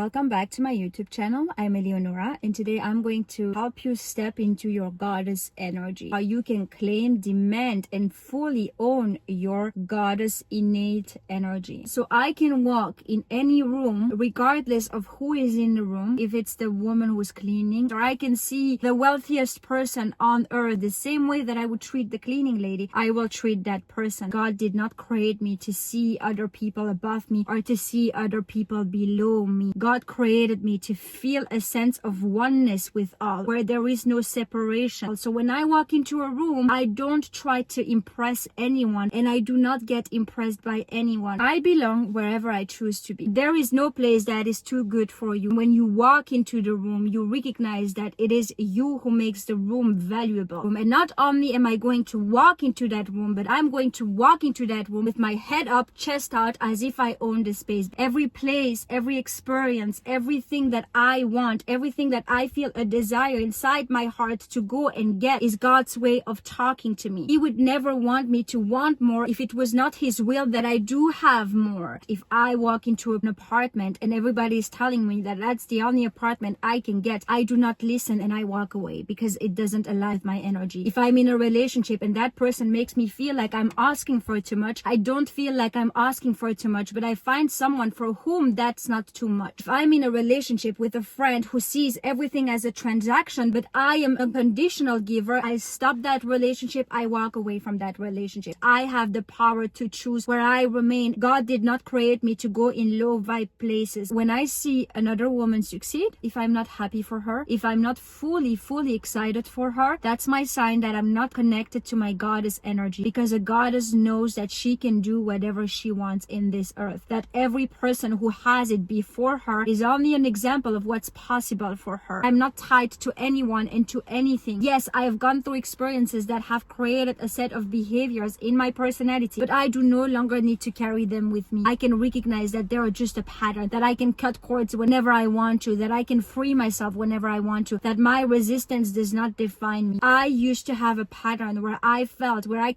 welcome back to my YouTube channel. I'm Eleonora, and today I'm going to help you step into your goddess energy. How you can claim, demand, and fully own your goddess innate energy. So I can walk in any room regardless of who is in the room, if it's the woman who's cleaning, or I can see the wealthiest person on earth the same way that I would treat the cleaning lady. I will treat that person. God did not create me to see other people above me or to see other people below me. God created me to feel a sense of oneness with all, where there is no separation. So when I walk into a room, I don't try to impress anyone, and I do not get impressed by anyone. I belong wherever I choose to be. There is no place that is too good for you. When you walk into the room, you recognize that it is you who makes the room valuable. And not only am I going to walk into that room, but I'm going to walk into that room with my head up, chest out, as if I own the space. Every place, every experience, everything that I want, everything that I feel a desire inside my heart to go and get is God's way of talking to me. He would never want me to want more if it was not His will that I do have more. If I walk into an apartment and everybody is telling me that that's the only apartment I can get, I do not listen and I walk away because it doesn't align with my energy. If I'm in a relationship and that person makes me feel like I'm asking for too much, I don't feel like I'm asking for too much, but I find someone for whom that's not too much. If I'm in a relationship with a friend who sees everything as a transaction, but I am a conditional giver, I stop that relationship, I walk away from that relationship. I have the power to choose where I remain. God did not create me to go in low vibe places. When I see another woman succeed, if I'm not happy for her, if I'm not fully excited for her, that's my sign that I'm not connected to my goddess energy, because a goddess knows that she can do whatever she wants in this earth, that every person who has it before her is only an example of what's possible for her. I'm not tied to anyone and to anything. Yes, I have gone through experiences that have created a set of behaviors in my personality, but I do no longer need to carry them with me. I can recognize that they are just a pattern, that I can cut cords whenever I want to, that I can free myself whenever I want to, that my resistance does not define me. I used to have a pattern where I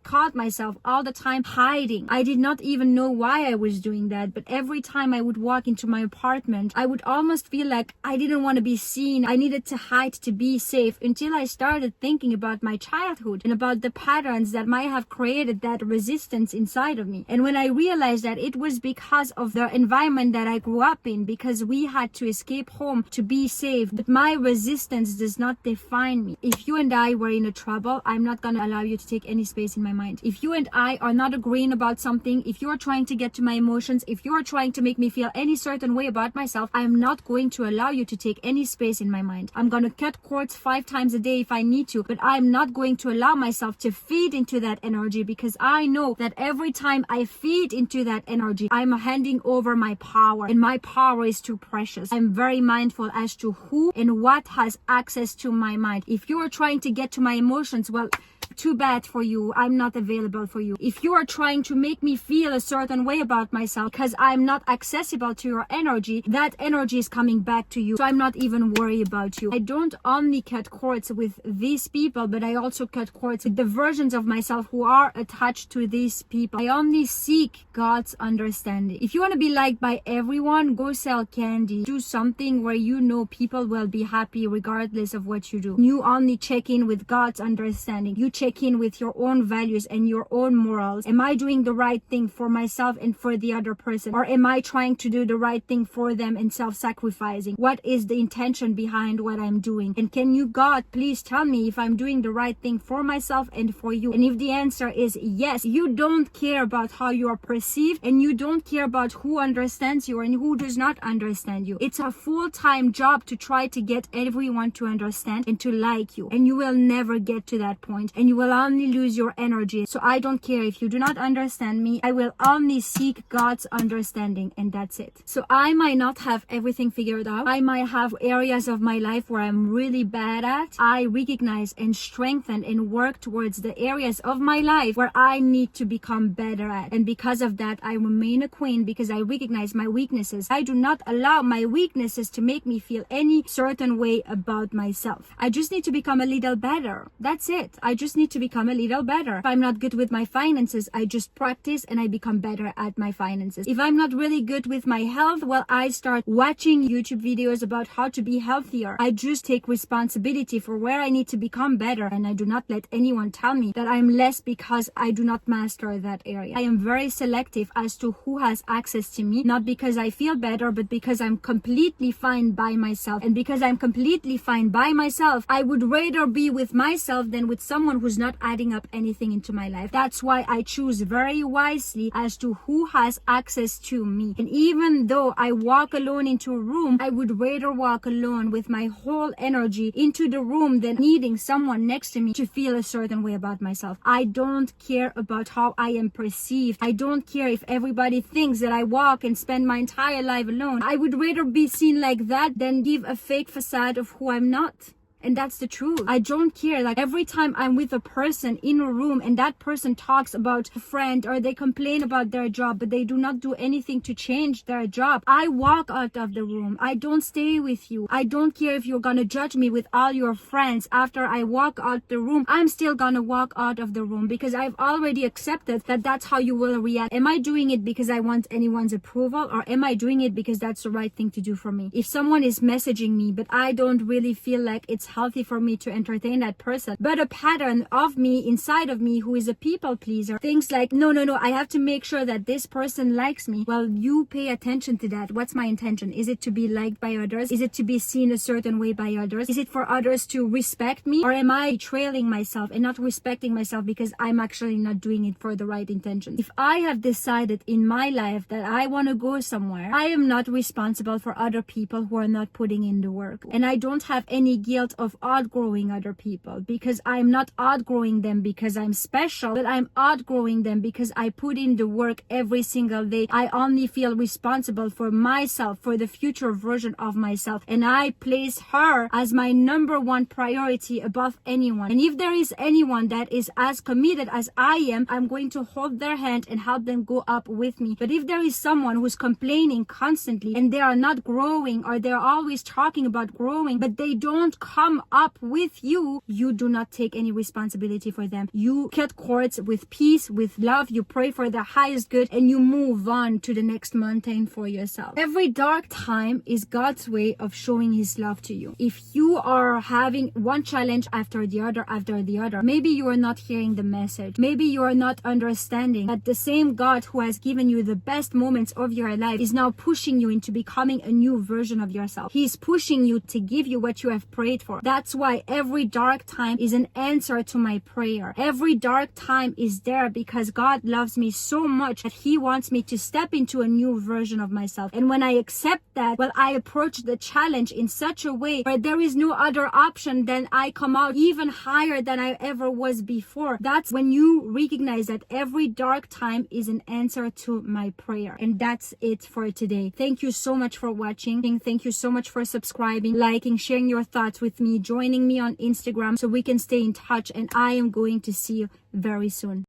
caught myself all the time hiding. I did not even know why I was doing that, but every time I would walk into my apartment, I would almost feel like I didn't want to be seen. I needed to hide to be safe, until I started thinking about my childhood and about the patterns that might have created that resistance inside of me. And when I realized that it was because of the environment that I grew up in, because we had to escape home to be safe, but my resistance does not define me. If you and I were in a trouble, I'm not going to allow you to take any space in my mind. If you and I are not agreeing about something, if you are trying to get to my emotions, if you are trying to make me feel any certain way about myself, I'm not going to allow you to take any space in my mind. I'm going to cut cords 5 times a day if I need to, but I'm not going to allow myself to feed into that energy, because I know that every time I feed into that energy, I'm handing over my power, and my power is too precious. I'm very mindful as to who and what has access to my mind. If you are trying to get to my emotions, well, too bad for you. I'm not available for you. If you are trying to make me feel a certain way about myself because I'm not accessible to your energy, that energy is coming back to you. So I'm not even worried about you. I don't only cut cords with these people, but I also cut cords with the versions of myself who are attached to these people. I only seek God's understanding. If you want to be liked by everyone, go sell candy. Do something where you know people will be happy regardless of what you do. You only check in with God's understanding. You check in with your own values and your own morals. Am I doing the right thing for myself and for the other person? Or am I trying to do the right thing for them and self-sacrificing? What is the intention behind what I'm doing? And can you, God, please tell me if I'm doing the right thing for myself and for you? And if the answer is yes, you don't care about how you are perceived, and you don't care about who understands you and who does not understand you. It's a full-time job to try to get everyone to understand and to like you. And you will never get to that point. And you will only lose your energy. So I don't care if you do not understand me. I will only seek God's understanding, and that's it. So I might not have everything figured out. I might have areas of my life where I'm really bad at. I recognize and strengthen and work towards the areas of my life where I need to become better at. And because of that, I remain a queen, because I recognize my weaknesses. I do not allow my weaknesses to make me feel any certain way about myself. I just need to become a little better. That's it. I just need need to become a little better. If I'm not good with my finances, I just practice and I become better at my finances. If I'm not really good with my health, well, I start watching YouTube videos about how to be healthier. I just take responsibility for where I need to become better, and I do not let anyone tell me that I'm less because I do not master that area. I am very selective as to who has access to me, not because I feel better, but because I'm completely fine by myself. And because I'm completely fine by myself, I would rather be with myself than with someone who's not adding up anything into my life. That's why I choose very wisely as to who has access to me. And even though I walk alone into a room, I would rather walk alone with my whole energy into the room than needing someone next to me to feel a certain way about myself. I don't care about how I am perceived. I don't care if everybody thinks that I walk and spend my entire life alone. I would rather be seen like that than give a fake facade of who I'm not. And that's the truth. I don't care. Like, every time I'm with a person in a room and that person talks about a friend or they complain about their job, but they do not do anything to change their job, I walk out of the room. I don't stay with you. I don't care if you're gonna judge me with all your friends. After I walk out the room, I'm still gonna walk out of the room because I've already accepted that that's how you will react. Am I doing it because I want anyone's approval, or am I doing it because that's the right thing to do for me? If someone is messaging me but I don't really feel like it's healthy for me to entertain that person, but a pattern of me inside of me who is a people pleaser, things like no, I have to make sure that this person likes me. Well, you pay attention to that. What's my intention? Is it to be liked by others? Is it to be seen a certain way by others? Is it for others to respect me? Or am I trailing myself and not respecting myself because I'm actually not doing it for the right intention? If I have decided in my life that I want to go somewhere, I am not responsible for other people who are not putting in the work. And I don't have any guilt of outgrowing other people, because I'm not outgrowing them because I'm special, but I'm outgrowing them because I put in the work every single day. I only feel responsible for myself, for the future version of myself, and I place her as my number one priority above anyone. And if there is anyone that is as committed as I am, I'm going to hold their hand and help them go up with me. But if there is someone who's complaining constantly and they are not growing, or they're always talking about growing, but they don't come up with you, you do not take any responsibility for them. You cut cords with peace, with love, you pray for the highest good, and you move on to the next mountain for yourself. Every dark time is God's way of showing his love to you. If you are having one challenge after the other, maybe you are not hearing the message. Maybe you are not understanding that the same God who has given you the best moments of your life is now pushing you into becoming a new version of yourself. He's pushing you to give you what you have prayed for. That's why every dark time is an answer to my prayer. Every dark time is there because God loves me so much that he wants me to step into a new version of myself. And when I accept that, well, I approach the challenge in such a way where there is no other option than I come out even higher than I ever was before. That's when you recognize that every dark time is an answer to my prayer. And that's it for today. Thank you so much for watching. Thank you so much for subscribing, liking, sharing your thoughts with me, joining me on Instagram so we can stay in touch, and I am going to see you very soon.